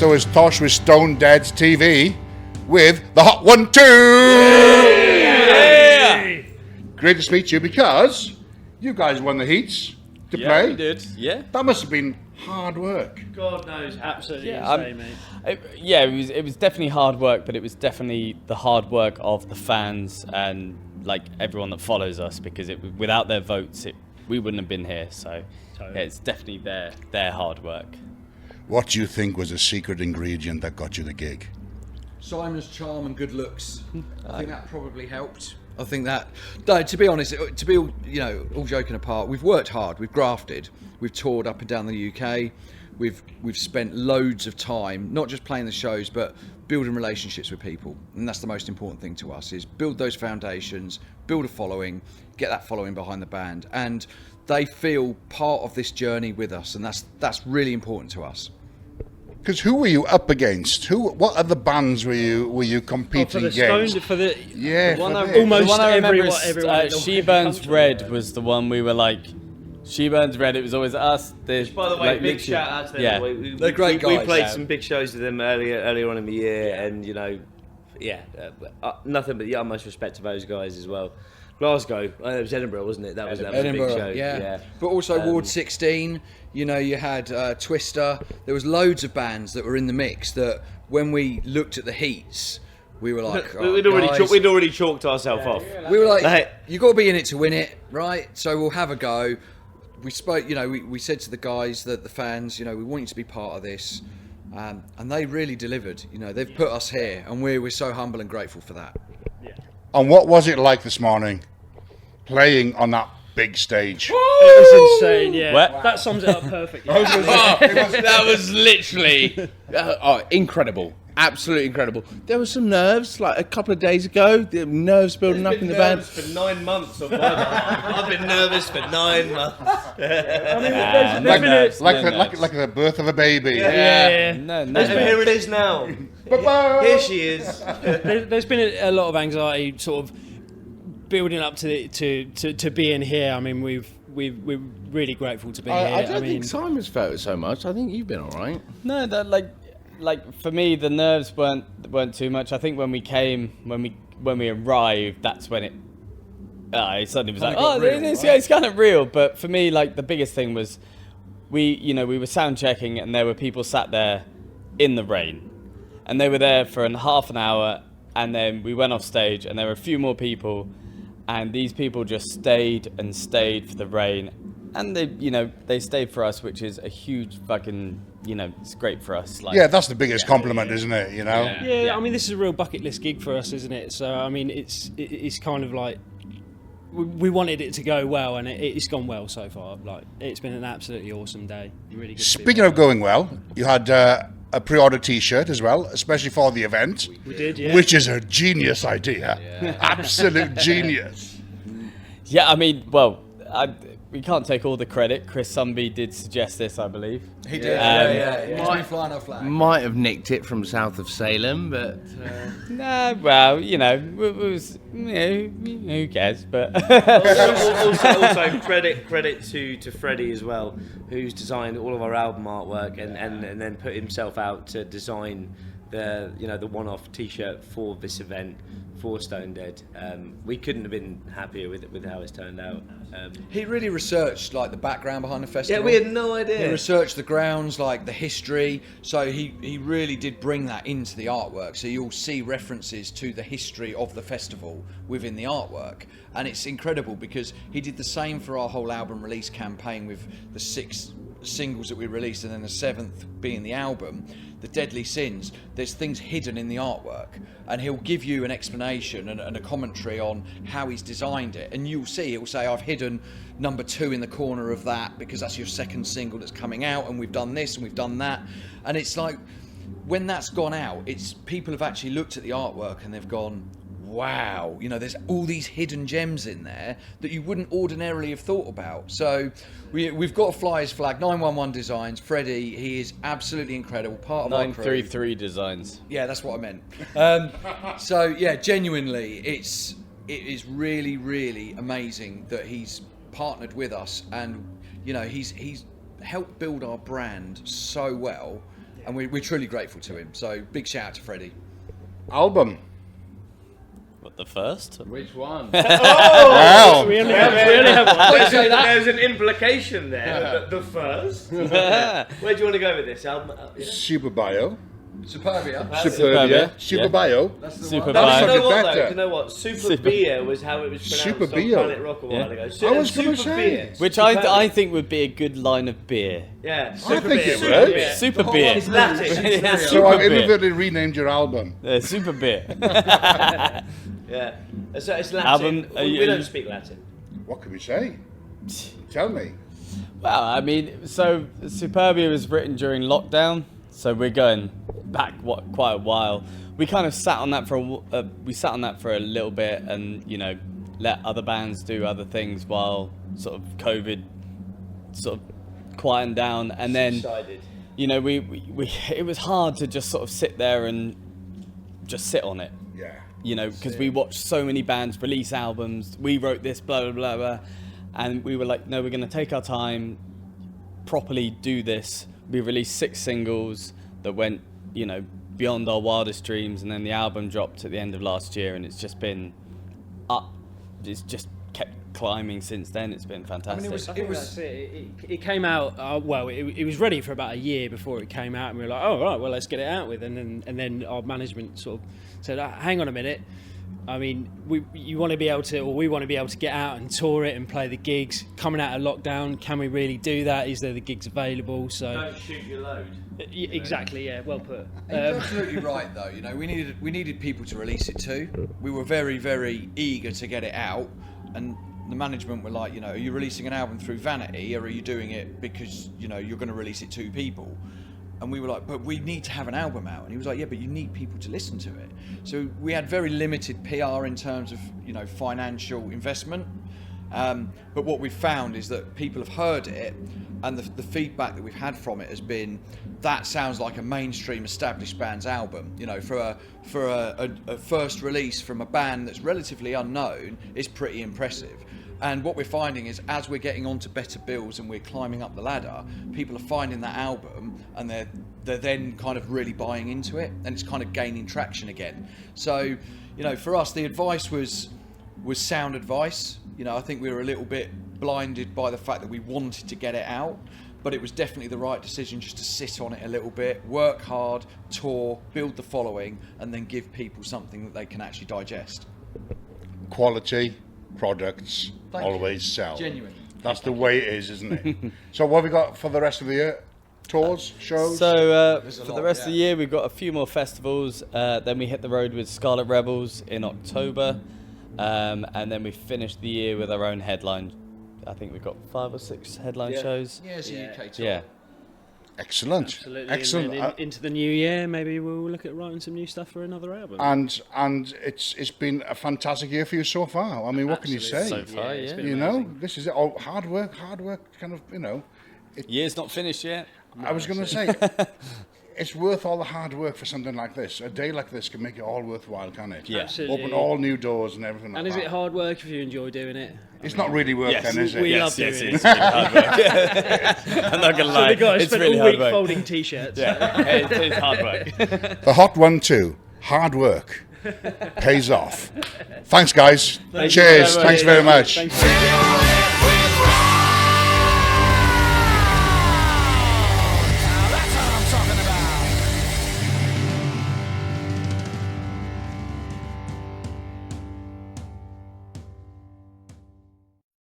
so is Tosh with Stonedead TV with the Hot 1-2. Yeah. Great to speak to you because you guys won the heats to play. We did. Yeah. That must have been hard work. God knows, absolutely insane, mate. It was definitely hard work, but it was definitely the hard work of the fans and like everyone that follows us, because without their votes, we wouldn't have been here. So Totally. it's definitely their hard work. What do you think was a secret ingredient that got you the gig? Simon's charm and good looks. I think that probably helped. I think that, no, to be honest, to be all joking apart, we've worked hard, we've grafted, we've toured up and down the UK, we've spent loads of time, not just playing the shows, but building relationships with people, and that's the most important thing to us, is build those foundations, build a following, get that following behind the band, and they feel part of this journey with us, and that's really important to us. Because who were you up against? What other bands were you competing against? Almost The one I everyone. remember is She Burns Red was the one we were like. She Burns Red. It was always us. By the way, big shout out to them. Yeah. They're great guys. We played some big shows with them earlier on in the year, and nothing but the utmost respect to those guys as well. Glasgow, it was Edinburgh, wasn't it? That was a big show. Yeah. But also Ward 16. You had Twister. There was loads of bands that were in the mix that when we looked at the heats, we were like, we'd already chalked ourselves off. We were like, you got to be in it to win it, right? So we'll have a go. We spoke, we said to the guys, that the fans, we want you to be part of this, and they really delivered. They've put us here, and we're so humble and grateful for that. And what was it like this morning, playing on that big stage? It was insane, yeah. What? That sums it up perfectly. That was literally incredible. Absolutely incredible. There were some nerves, like a couple of days ago. The nerves building up in the band. For 9 months. I've been nervous for 9 months. I mean, there's been Like the birth of a baby. yeah. No. Here it is now. Here she is. There's been a lot of anxiety, sort of building up to being here. I mean, we're really grateful to be here. I don't think Simon's felt it so much. I think you've been all right. No, that like for me, the nerves weren't too much. I think when we arrived, that's when it suddenly was like, it's kind of real. But for me, like the biggest thing was we were sound checking, and there were people sat there in the rain, and they were there for half an hour, and then we went off stage, and there were a few more people, and these people just stayed for the rain, and they stayed for us, which is a huge fucking, it's great for us. Like, Yeah, that's the biggest compliment, isn't it? Yeah, I mean, this is a real bucket list gig for us, isn't it? So, I mean, it's kind of like we wanted it to go well, and it's gone well so far. Like, it's been an absolutely awesome day. Really good. Speaking of going well, you had a pre-order T-shirt as well, especially for the event. We did, yeah. Which is a genius idea. Absolute genius. Yeah, I mean, well, we can't take all the credit. Chris Sumby did suggest this, I believe. He did. He's been flying our flag. Might have nicked it from south of Salem, but Nah, well, who cares? But also credit to Freddie as well, who's designed all of our album artwork and then put himself out to design the one-off T-shirt for this event for Stonedead. We couldn't have been happier with how it's turned out. He really researched like the background behind the festival. Yeah, we had no idea. He researched the grounds, like the history. So he really did bring that into the artwork. So you'll see references to the history of the festival within the artwork. And it's incredible because he did the same for our whole album release campaign with the 6 singles that we released, and then the 7th being the album, The Deadly Sins. There's things hidden in the artwork, and he'll give you an explanation and a commentary on how he's designed it, and you'll see he'll say, I've hidden number 2 in the corner of that because that's your 2nd single that's coming out, and we've done this and we've done that. And it's like, when that's gone out, it's people have actually looked at the artwork and they've gone, wow, there's all these hidden gems in there that you wouldn't ordinarily have thought about. So we've got a Flyers flag, 911 Designs. Freddie, he is absolutely incredible. Part of our crew. 933 Designs. Yeah, that's what I meant. So yeah, genuinely, it is really, really amazing that he's partnered with us, and he's helped build our brand so well. and we're truly grateful to him. So big shout out to Freddie. Album. What, the first? Which one? Wow. We only have one. There's an implication there. The first. Where do you want to go with this album? Super Bio. Superbia. Superbia. Super Yeah. Bio. Super No, That's you a know bit what, better. though? You know what? Super Beer was how it was pronounced Super on Beer. Planet Rock a while ago. I was gonna Super say. Beer. Which I think would be a good line of beer. Yeah, I think it Super would. Beer. Super beer. It's Latin. Yeah, So super I've beer. inadvertently renamed your album. Super beer. Yeah. So it's Latin. Album, we don't speak Latin. What can we say? Tell me. Well, I mean, so Superbia was written during lockdown, so we're going back quite a while. We kind of sat on that for a little bit, and let other bands do other things while sort of COVID sort of quietened down, and then Decided. we it was hard to just sort of sit there and just sit on it. Yeah. Because we watched so many bands release albums. We wrote this, blah, blah, blah, blah. And we were like, no, we're going to take our time, properly do this. We released 6 singles that went, beyond our wildest dreams. And then the album dropped at the end of last year, and it's just been up. It's just kept climbing since then. It's been fantastic. It came out. It was ready for about a year before it came out, and we were like, "Oh, right, well, let's get it out with." And then our management sort of said, "Hang on a minute. I mean, we want to be able to get out and tour it and play the gigs. Coming out of lockdown, can we really do that? Is there the gigs available?" So Don't shoot your load. exactly, yeah, well put. You're absolutely right, though. We needed people to release it to. We were very, very eager to get it out, and the management were like, are you releasing an album through vanity, or are you doing it because you're going to release it to people? And we were like, but we need to have an album out. And he was like, yeah, but you need people to listen to it. So we had very limited PR in terms of financial investment. But what we've found is that people have heard it, and the feedback that we've had from it has been, that sounds like a mainstream established band's album. For a first release from a band that's relatively unknown is pretty impressive. And what we're finding is, as we're getting onto better bills and we're climbing up the ladder, people are finding that album, and they're then kind of really buying into it, and it's kind of gaining traction again. So, for us, the advice was sound advice. I think we were a little bit blinded by the fact that we wanted to get it out, but it was definitely the right decision just to sit on it a little bit, work hard, tour, build the following, and then give people something that they can actually digest. Quality products always sell. Genuine. That's the way it is, isn't it? So what have we got for the rest of the year? Tours, shows? So There's a for lot, the rest of the yeah. year, we've got a few more festivals. Then we hit the road with Scarlet Rebels in October, and then we finished the year with our own headline. I think we've got 5 or 6 headline shows. Yeah, it's a UK tour. Yeah. Excellent. Absolutely. Excellent. And then into the new year, maybe we'll look at writing some new stuff for another album. And it's been a fantastic year for you so far. I mean, what can you say? So far, it's yeah. been You know, amazing. this is it. Hard work, kind of, Year's not finished yet. I was going to say, it's worth all the hard work for something like this. A day like this can make it all worthwile, can it? Yeah. Absolutely. Open all new doors and everything like And is that. it hard work if you enjoy doing it? It's not really work Yes. then, is it? We Yes, love yes, doing it's it. really hard work. I'm not gonna lie, The guy it's spent really all hard week work. folding t-shirts. Yeah, it's hard work. The hot one too. Hard work pays off. Thanks, guys. Cheers. very much. Thanks very much. Thanks.